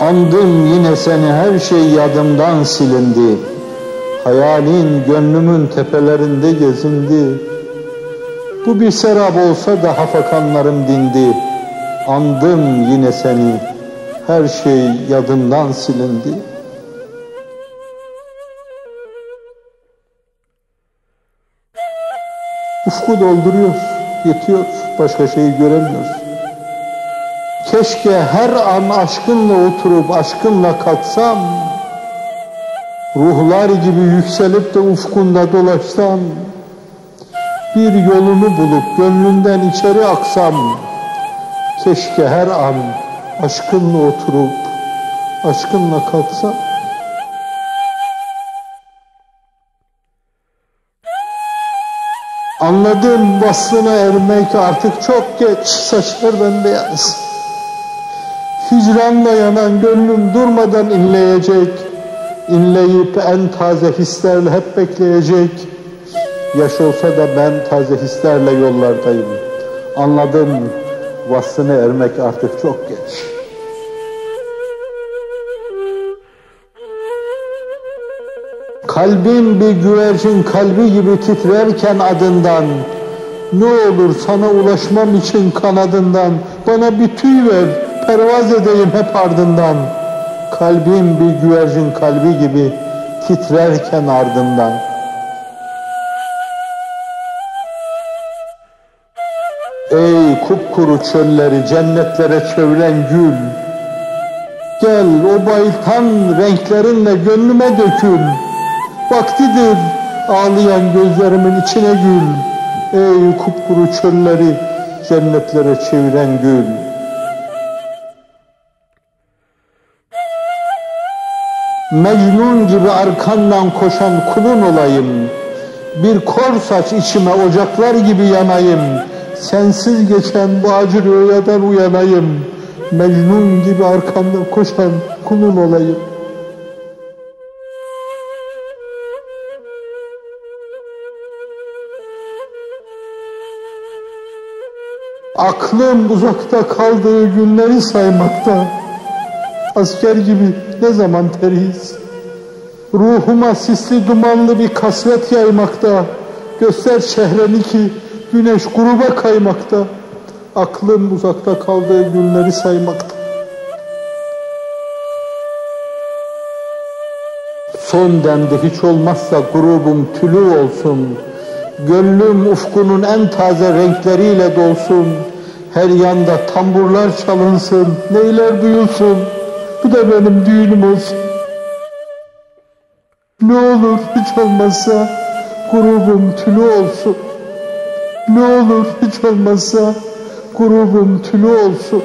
Andım yine seni, her şey yadımdan silindi. Hayalin gönlümün tepelerinde gezindi. Bu bir serap olsa da hafakanlarım dindi. Andım yine seni, her şey yadımdan silindi. Ufku dolduruyoruz, yetiyor, başka şeyi göremiyoruz. Keşke her an aşkınla oturup aşkınla kalksam, ruhlar gibi yükselip de ufkunda dolaşsam, bir yolunu bulup gönlünden içeri aksam. Keşke her an aşkınla oturup aşkınla kalksam. Anladım, vasfına ermek artık çok geç. Saçlar bembeyaz, hicranla yanan gönlüm durmadan inleyecek. İnleyip en taze hislerle hep bekleyecek. Yaş olsa da ben taze hislerle yollardayım. Anladım, vasfına ermek artık çok geç. Kalbim bir güvercin kalbi gibi titrerken adından, ne olur sana ulaşmam için kanadından, bana bir tüy ver, pervaz edeyim hep ardından. Kalbim bir güvercin kalbi gibi titrerken ardından. Ey kupkuru çölleri cennetlere çeviren gül, gel o bayıltan renklerinle gönlüme dökül. Vaktidir ağlayan gözlerimin içine gül. Ey kupkuru çölleri cennetlere çeviren gül. Mecnun gibi arkandan koşan kulun olayım. Bir kor saç içime ocaklar gibi yanayım. Sensiz geçen bu acı rüyadan uyanayım. Mecnun gibi arkandan koşan kulun olayım. Aklım uzakta kaldığı günleri saymakta. Asker gibi ne zaman teriyiz. Ruhuma sisli dumanlı bir kasvet yaymakta. Göster çehreni ki güneş gruba kaymakta. Aklım uzakta kaldığı günleri saymakta. Son demde hiç olmazsa grubum tülü olsun. Gönlüm ufkunun en taze renkleriyle dolsun. Her yanda tamburlar çalınsın, neyler duyulsun. Bu da benim düğünüm olsun. Ne olur hiç olmazsa grubum tülü olsun. Ne olur hiç olmazsa grubum tülü olsun.